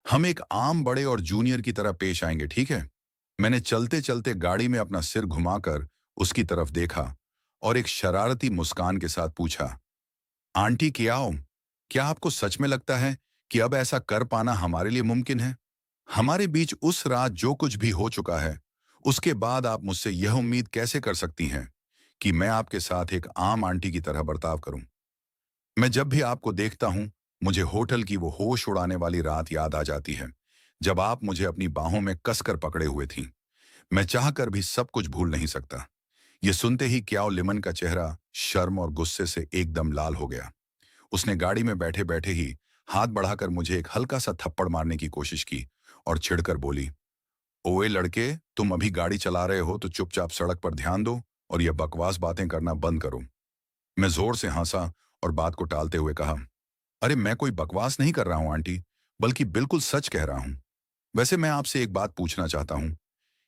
हम एक आम बड़े और जूनियर की तरह पेश आएंगे, ठीक है? मैंने चलते चलते गाड़ी में अपना सिर घुमाकर उसकी तरफ देखा और एक शरारती मुस्कान के साथ पूछा, आंटी क्या आपको सच में लगता है कि अब ऐसा कर पाना हमारे लिए मुमकिन है? हमारे बीच उस रात जो कुछ भी हो चुका है, उसके बाद आप मुझसे यह उम्मीद कैसे कर सकती हैं कि मैं आपके साथ एक आम आंटी की तरह बर्ताव करूं? मैं जब भी आपको देखता हूं, मुझे होटल की वो होश उड़ाने वाली रात याद आ जाती है, जब आप मुझे अपनी बाहों में कसकर पकड़े हुए थीं। मैं चाहकर भी सब कुछ भूल नहीं सकता। ये सुनते ही क्याओ लिमन का चेहरा शर्म और गुस्से से एकदम लाल हो गया। उसने गाड़ी में बैठे बैठे ही हाथ बढ़ाकर मुझे एक हल्का सा थप्पड़ मारने की कोशिश की और छिड़कर बोली, ओए लड़के, तुम अभी गाड़ी चला रहे हो तो चुपचाप सड़क पर ध्यान दो और ये बकवास बातें करना बंद करो। मैं जोर से हंसा और बात को टालते हुए कहा, अरे मैं कोई बकवास नहीं कर रहा हूं आंटी, बल्कि बिल्कुल सच कह रहा हूं। वैसे मैं आपसे एक बात पूछना चाहता हूं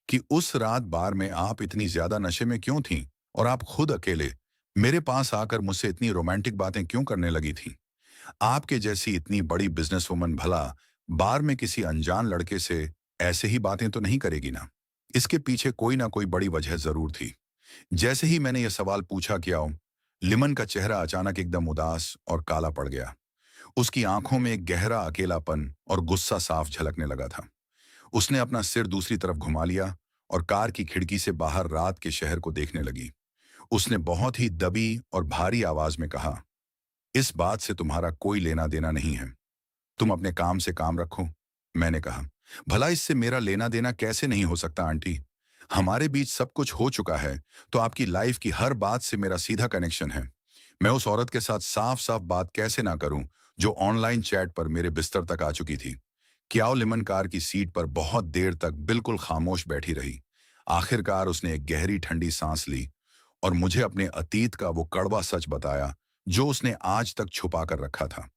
कि उस रात बार में आप इतनी ज्यादा नशे में क्यों थीं और आप खुद अकेले मेरे पास आकर मुझसे इतनी रोमांटिक बातें क्यों करने लगी थीं? आपके जैसी इतनी बड़ी बिजनेसवुमन भला बार में किसी अनजान लड़के से ऐसे ही बातें तो नहीं करेगी ना? इसके पीछे कोई ना कोई बड़ी वजह जरूर थी। जैसे ही मैंने यह सवाल पूछा क्या लिमन का चेहरा अचानक एकदम उदास और काला पड़ गया। उसकी आंखों में एक गहरा अकेलापन और गुस्सा साफ झलकने लगा था। उसने अपना सिर दूसरी तरफ घुमा लिया और कार की खिड़की से बाहर रात के शहर को देखने लगी। उसने बहुत ही दबी और भारी आवाज में कहा, इस बात से तुम्हारा कोई लेना देना नहीं है। तुम अपने काम से काम रखो। मैंने कहा, भला इससे मेरा लेना देना कैसे नहीं हो सकता आंटी? हमारे बीच सब कुछ हो चुका है, तो आपकी लाइफ की हर बात से मेरा सीधा कनेक्शन है। मैं उस औरत के साथ साफ साफ बात कैसे ना करूं जो ऑनलाइन चैट पर मेरे बिस्तर तक आ चुकी थी। क्याओ लिमन कार की सीट पर बहुत देर तक बिल्कुल खामोश बैठी रही। आखिरकार उसने एक गहरी ठंडी सांस ली और मुझे अपने अतीत का वो कड़वा सच बताया जो उसने आज तक छुपा कर रखा था।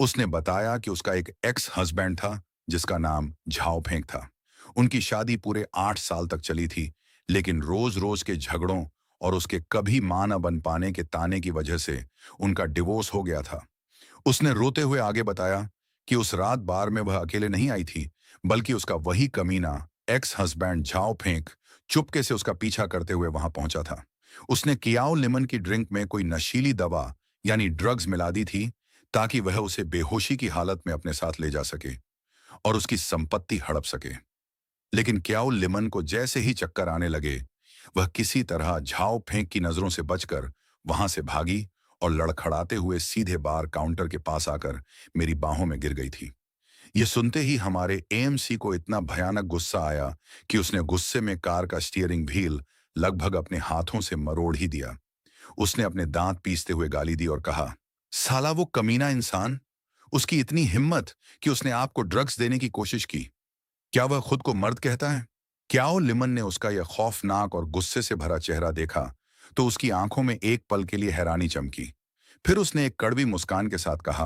उसने बताया कि उसका एक एक्स हस्बैंड था जिसका नाम झाओ फेंक था। उनकी शादी पूरे 8 साल तक चली थी, लेकिन रोज रोज के झगड़ों और उसके कभी मां न बन पाने के ताने की वजह से उनका डिवोर्स हो गया था। उसने रोते हुए आगे बताया कि उस रात बार में वह अकेले नहीं आई थी, बल्कि उसका वही कमीना एक्स हस्बैंड झाओ फेंक चुपके से उसका पीछा करते हुए वहां पहुंचा था। उसने कियाओ लिमन की ड्रिंक में कोई नशीली दवा यानी ड्रग्स मिला दी थी ताकि वह उसे बेहोशी की हालत में अपने साथ ले जा सके और उसकी संपत्ति हड़प सके। लेकिन क्याओ लिमन को जैसे ही चक्कर आने लगे, वह किसी तरह झाओ फेंक की नजरों से बचकर वहां से भागी और लड़खड़ाते हुए सीधे बार काउंटर के पास आकर मेरी बाहों में गिर गई थी। यह सुनते ही हमारे एएमसी को इतना भयानक गुस्सा आया कि उसने गुस्से में कार का स्टीयरिंग व्हील लगभग अपने हाथों से मरोड़ ही दिया। उसने अपने दांत पीसते हुए गाली दी और कहा, साला वो कमीना इंसान, उसकी इतनी हिम्मत कि उसने आपको ड्रग्स देने की कोशिश की। क्या वह खुद को मर्द कहता है? क्याओ लिमन ने उसका यह खौफनाक और गुस्से से भरा चेहरा देखा तो उसकी आंखों में एक पल के लिए हैरानी चमकी। फिर उसने एक कड़वी मुस्कान के साथ कहा,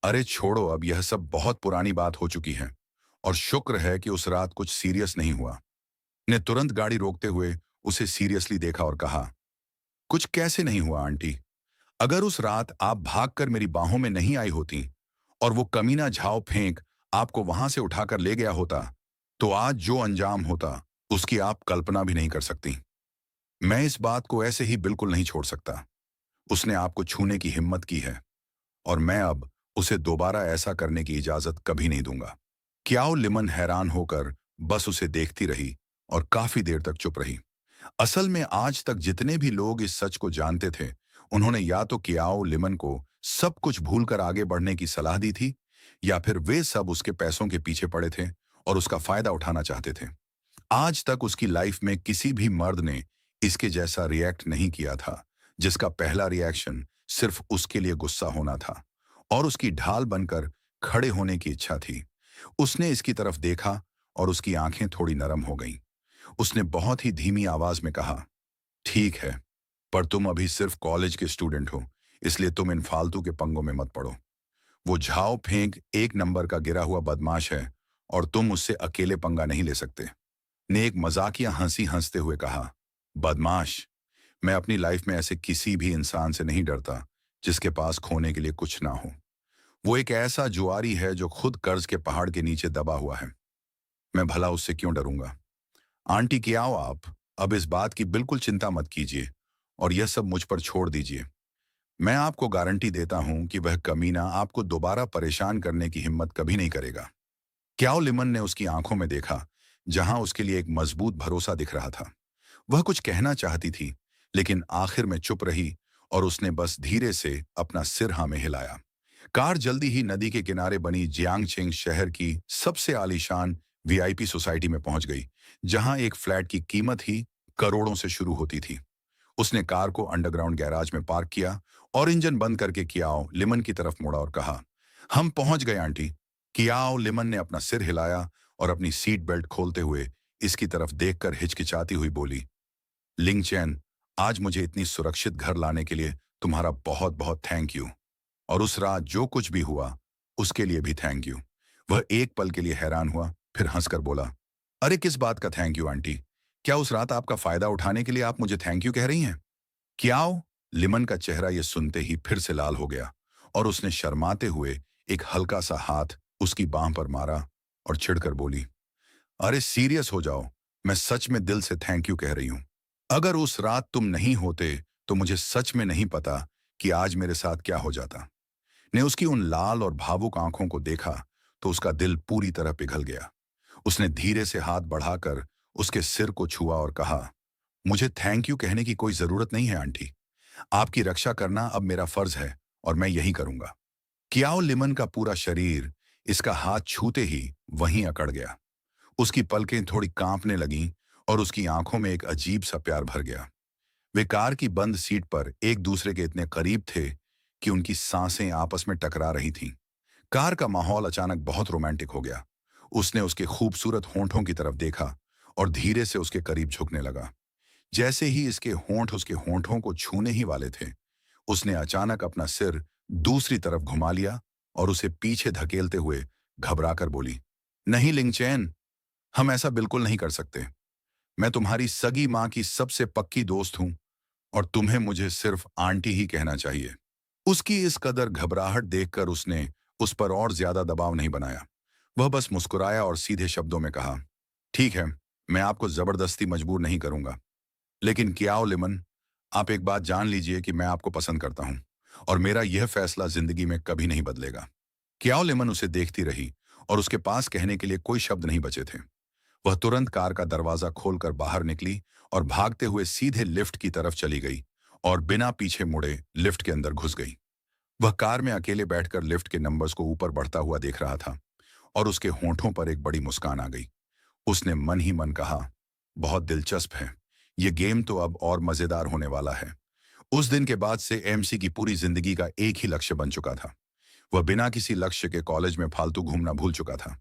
अरे छोड़ो, अब यह सब बहुत पुरानी बात हो चुकी है और शुक्र है कि उस रात कुछ सीरियस नहीं हुआ। ने तुरंत गाड़ी रोकते हुए उसे सीरियसली देखा और कहा, कुछ कैसे नहीं हुआ आंटी? अगर उस रात आप भागकर मेरी बाहों में नहीं आई होती और वो कमीना झाव फेंक आपको वहां से उठाकर ले गया होता, तो आज जो अंजाम होता उसकी आप कल्पना भी नहीं कर सकती। मैं इस बात को ऐसे ही बिल्कुल नहीं छोड़ सकता। उसने आपको छूने की हिम्मत की है और मैं अब उसे दोबारा ऐसा करने की इजाजत कभी नहीं दूंगा। क्याओ लिमन हैरान होकर बस उसे देखती रही और काफी देर तक चुप रही। असल में आज तक जितने भी लोग इस सच को जानते थे, उन्होंने या तो क्याओ लिमन को सब कुछ भूलकर आगे बढ़ने की सलाह दी थी, या फिर वे सब उसके पैसों के पीछे पड़े थे और उसका फायदा उठाना चाहते थे। आज तक उसकी लाइफ में किसी भी मर्द ने इसके जैसा रिएक्ट नहीं किया था, जिसका पहला रिएक्शन सिर्फ उसके लिए गुस्सा होना था और उसकी ढाल बनकर खड़े होने की इच्छा थी। उसने इसकी तरफ देखा और उसकी आंखें थोड़ी नरम हो गईं। उसने बहुत ही धीमी आवाज में कहा, ठीक है, पर तुम अभी सिर्फ कॉलेज के स्टूडेंट हो, इसलिए तुम इन फालतू के पंगों में मत पड़ो। वो झाव फेंक एक नंबर का गिरा हुआ बदमाश है और तुम उससे अकेले पंगा नहीं ले सकते। ने एक मजाकिया हंसी हंसते हुए कहा, बदमाश? मैं अपनी लाइफ में ऐसे किसी भी इंसान से नहीं डरता जिसके पास खोने के लिए कुछ ना हो। वो एक ऐसा जुआरी है जो खुद कर्ज के पहाड़ के नीचे दबा हुआ है। मैं भला उससे क्यों डरूंगा? आंटी क्या हो आप? अब इस बात की बिल्कुल चिंता मत कीजिए और यह सब मुझ पर छोड़ दीजिए। मैं आपको गारंटी देता हूं कि वह कमीना आपको दोबारा परेशान करने की हिम्मत कभी नहीं करेगा। क्याओ लिमन ने उसकी आंखों में देखा, जहां उसके लिए एक मजबूत भरोसा दिख रहा था। वह कुछ कहना चाहती थी, लेकिन आखिर में चुप रही और उसने बस धीरे से अपना सिर हाँ में हिलाया। कार जल्दी ही नदी के किनारे बनी जियांगचेंग शहर की सबसे आलीशान वीआईपी सोसाइटी में पहुंच गई, जहां एक फ्लैट की कीमत ही करोड़ों से शुरू होती थी। उसने कार को अंडरग्राउंड गैराज में पार्क किया और इंजन बंद करके कियाओ लिमन की तरफ मुड़ा और कहा, हम पहुंच गए आंटी। कियाओ लिमन ने अपना सिर हिलाया और अपनी सीट बेल्ट खोलते हुए इसकी तरफ देखकर हिचकिचाती हुई बोली, लिंगचैन, आज मुझे इतनी सुरक्षित घर लाने के लिए तुम्हारा बहुत बहुत थैंक यू। और उस रात जो कुछ भी हुआ, उसके लिए भी थैंक यू। वह एक पल के लिए हैरान हुआ, फिर हंसकर बोला, अरे किस बात का थैंक यू आंटी? क्या उस रात आपका फायदा उठाने के लिए आप मुझे थैंक यू कह रही हैं? क्याओ लिमन का चेहरा यह सुनते ही फिर से लाल हो गया और उसने शर्माते हुए एक हल्का सा हाथ उसकी बांह पर मारा और चिढ़कर बोली, अरे सीरियस हो जाओ, मैं सच में दिल से थैंक यू कह रही हूं। अगर उस रात तुम नहीं होते तो मुझे सच में नहीं पता कि आज मेरे साथ क्या हो जाता। ने उसकी उन लाल और भावुक आंखों को देखा तो उसका दिल पूरी तरह पिघल गया। उसने धीरे से हाथ बढ़ाकर उसके सिर को छुआ और कहा, मुझे थैंक यू कहने की कोई जरूरत नहीं है आंटी। आपकी रक्षा करना अब मेरा फर्ज है और मैं यही करूंगा। कियाओ लिमन का पूरा शरीर इसका हाथ छूते ही वहीं अकड़ गया। उसकी पलकें थोड़ी कांपने लगीं और उसकी आंखों में एक अजीब सा प्यार भर गया। वे कार की बंद सीट पर एक दूसरे के इतने करीब थे कि उनकी सांसें आपस में टकरा रही थीं। कार का माहौल अचानक बहुत रोमांटिक हो गया। उसने उसके खूबसूरत होंठों की तरफ देखा और धीरे से उसके करीब झुकने लगा। जैसे ही इसके होंठ उसके होंठों को छूने ही वाले थे, उसने अचानक अपना सिर दूसरी तरफ घुमा लिया और उसे पीछे धकेलते हुए घबराकर बोली, नहीं लिंगचैन, हम ऐसा बिल्कुल नहीं कर सकते। मैं तुम्हारी सगी माँ की सबसे पक्की दोस्त हूं और तुम्हें मुझे सिर्फ आंटी ही कहना चाहिए। उसकी इस कदर घबराहट देखकर उसने उस पर और ज्यादा दबाव नहीं बनाया। वह बस मुस्कुराया और सीधे शब्दों में कहा, ठीक है, मैं आपको जबरदस्ती मजबूर नहीं करूंगा। लेकिन कियाओ लिमन, आप एक बात जान लीजिए कि मैं आपको पसंद करता हूं और मेरा यह फैसला जिंदगी में कभी नहीं बदलेगा। कियाओ लिमन उसे देखती रही और उसके पास कहने के लिए कोई शब्द नहीं बचे थे। वह तुरंत कार का दरवाजा खोलकर बाहर निकली और भागते हुए सीधे लिफ्ट की तरफ चली गई और बिना पीछे मुड़े लिफ्ट के अंदर घुस गई। वह कार में अकेले बैठकर लिफ्ट के नंबर्स को ऊपर बढ़ता हुआ देख रहा था और उसके होंठों पर एक बड़ी मुस्कान आ गई। उसने मन ही मन कहा, बहुत दिलचस्प है, ये गेम तो अब और मजेदार होने वाला है। उस दिन के बाद से एमसी की पूरी जिंदगी का एक ही लक्ष्य बन चुका था। वह बिना किसी लक्ष्य के कॉलेज में फालतू घूमना भूल चुका था।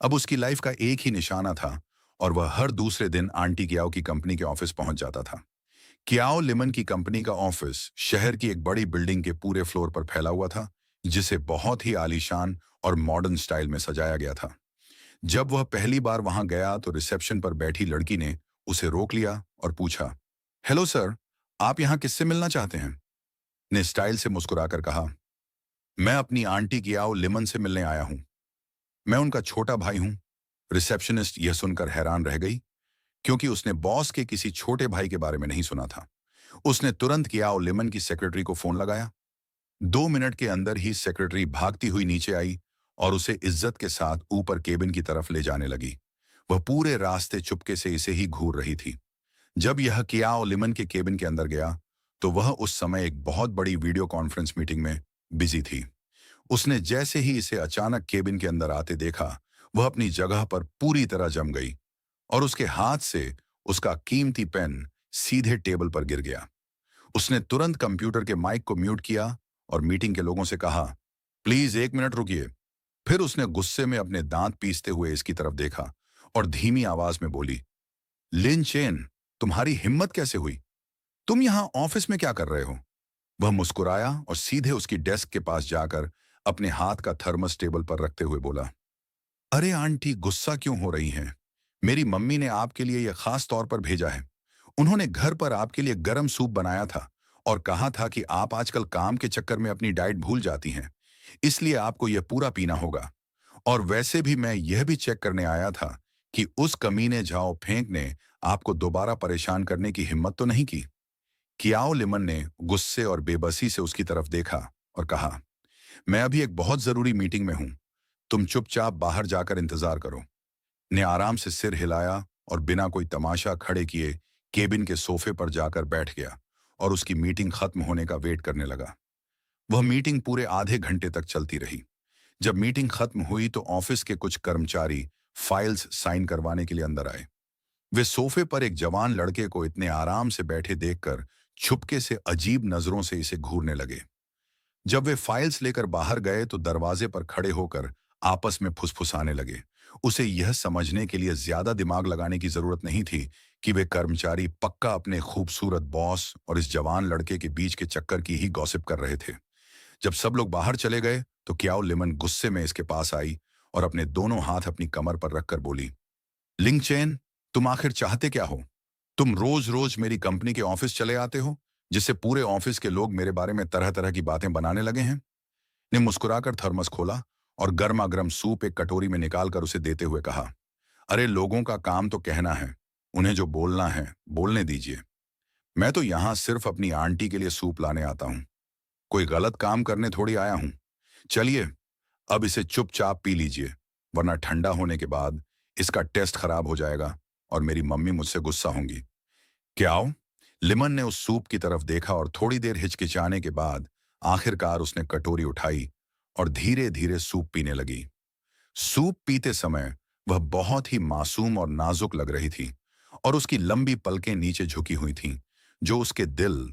अब उसकी लाइफ का एक ही निशाना था और वह हर दूसरे दिन आंटी कियाओ की कंपनी के ऑफिस पहुंच जाता था। कियाओ लिमन की कंपनी का ऑफिस शहर की एक बड़ी बिल्डिंग के पूरे फ्लोर पर फैला हुआ था, जिसे बहुत ही आलीशान और मॉडर्न स्टाइल में सजाया गया था। जब वह पहली बार वहां गया तो रिसेप्शन पर बैठी लड़की ने उसे रोक लिया और पूछा, हेलो सर, आप यहाँ किससे मिलना चाहते हैं? ने स्टाइल से मुस्कुराकर कहा, मैं अपनी आंटी कियाओ लिमन से मिलने आया हूँ। मैं उनका छोटा भाई हूँ। रिसेप्शनिस्ट यह सुनकर हैरान रह गई, क्योंकि उसने बॉस के किसी छोटे भाई के बारे में नहीं सुना था। उसने तुरंत कियाओ लिमन की सेक्रेटरी को फोन लगाया। 2 मिनट के अंदर ही सेक्रेटरी भागती हुई नीचे आई और उसे इज्जत के साथ ऊपर केबिन की तरफ ले जाने लगी। वह पूरे रास्ते चुपके से इसे ही घूर रही थी। जब यह कियाओ लिमन के केबिन के अंदर गया तो वह उस समय एक बहुत बड़ी वीडियो कॉन्फ्रेंस मीटिंग में बिजी थी। उसने जैसे ही इसे अचानक केबिन के अंदर आते देखा, वह अपनी जगह पर पूरी तरह जम गई और उसके हाथ से उसका कीमती पेन सीधे टेबल पर गिर गया। उसने तुरंत कंप्यूटर के माइक को म्यूट किया और मीटिंग के लोगों से कहा, प्लीज 1 मिनट रुकिए। फिर उसने गुस्से में अपने दांत पीसते हुए इसकी तरफ देखा और धीमी आवाज में बोली, लिन चेन, तुम्हारी हिम्मत कैसे हुई? तुम यहां ऑफिस में क्या कर रहे हो? वह मुस्कुराया और सीधे उसकी डेस्क के पास जाकर अपने हाथ का थर्मस टेबल पर रखते हुए बोला, अरे आंटी, गुस्सा क्यों हो रही हैं? मेरी मम्मी ने आपके लिए यह खास तौर पर भेजा है। उन्होंने घर पर आपके लिए गरम सूप बनाया था और कहा था कि आप आजकल काम के चक्कर में अपनी डाइट भूल जाती हैं, इसलिए आपको यह पूरा पीना होगा। और वैसे भी मैं यह भी चेक करने आया था कि उस कमीने झाओ फेंक ने आपको दोबारा परेशान करने की हिम्मत तो नहीं की। कियाओ लिमन ने गुस्से और बेबसी से उसकी तरफ देखा और कहा, मैं अभी एक बहुत जरूरी मीटिंग में हूं, तुम चुपचाप बाहर जाकर इंतजार करो। ने आराम से सिर हिलाया और बिना कोई तमाशा खड़े किए केबिन के सोफे पर जाकर बैठ गया और उसकी मीटिंग खत्म होने का वेट करने लगा। वह मीटिंग पूरे आधे घंटे तक चलती रही। जब मीटिंग खत्म हुई तो ऑफिस के कुछ कर्मचारी फाइल्स साइन करवाने के लिए अंदर आए। वे सोफे पर एक जवान लड़के को इतने आराम से बैठे देखकर छुपके से अजीब नजरों से इसे घूरने लगे। जब वे फाइल्स लेकर बाहर गए तो दरवाजे पर खड़े होकर आपस में फुसफुसाने लगे। उसे यह समझने के लिए ज्यादा दिमाग लगाने की जरूरत नहीं थी कि वे कर्मचारी पक्का अपने खूबसूरत बॉस और इस जवान लड़के के बीच के चक्कर की ही गॉसिप कर रहे थे। जब सब लोग बाहर चले गए तो क्याओ लिमन गुस्से में इसके पास आई और अपने दोनों हाथ अपनी कमर पर रखकर बोली, लिंगचेन, तुम आखिर चाहते क्या हो? तुम रोज रोज मेरी कंपनी के ऑफिस चले आते हो, जिससे पूरे ऑफिस के लोग मेरे बारे में तरह तरह की बातें बनाने लगे हैं। ने मुस्कुराकर थर्मस खोला और गर्मा गर्म सूप एक कटोरी में निकालकर उसे देते हुए कहा, अरे लोगों का काम तो कहना है, उन्हें जो बोलना है बोलने दीजिए। मैं तो यहाँ सिर्फ अपनी आंटी के लिए सूप लाने आता हूँ, कोई गलत काम करने थोड़ी आया हूँ। चलिए, अब इसे चुपचाप पी लीजिए, वरना ठंडा होने के बाद इसका टेस्ट खराब हो जाएगा और मेरी मम्मी मुझसे गुस्सा होंगी। क्या आओ? लिमन ने उस सूप की तरफ देखा और थोड़ी देर हिचकिचाने के बाद आखिरकार उसने कटोरी उठाई और धीरे धीरे सूप पीने लगी। सूप पीते समय वह बहुत ही मासूम और नाजुक लग रही थी और उसकी लंबी पलकें नीचे झुकी हुई थीं, जो उसके दिल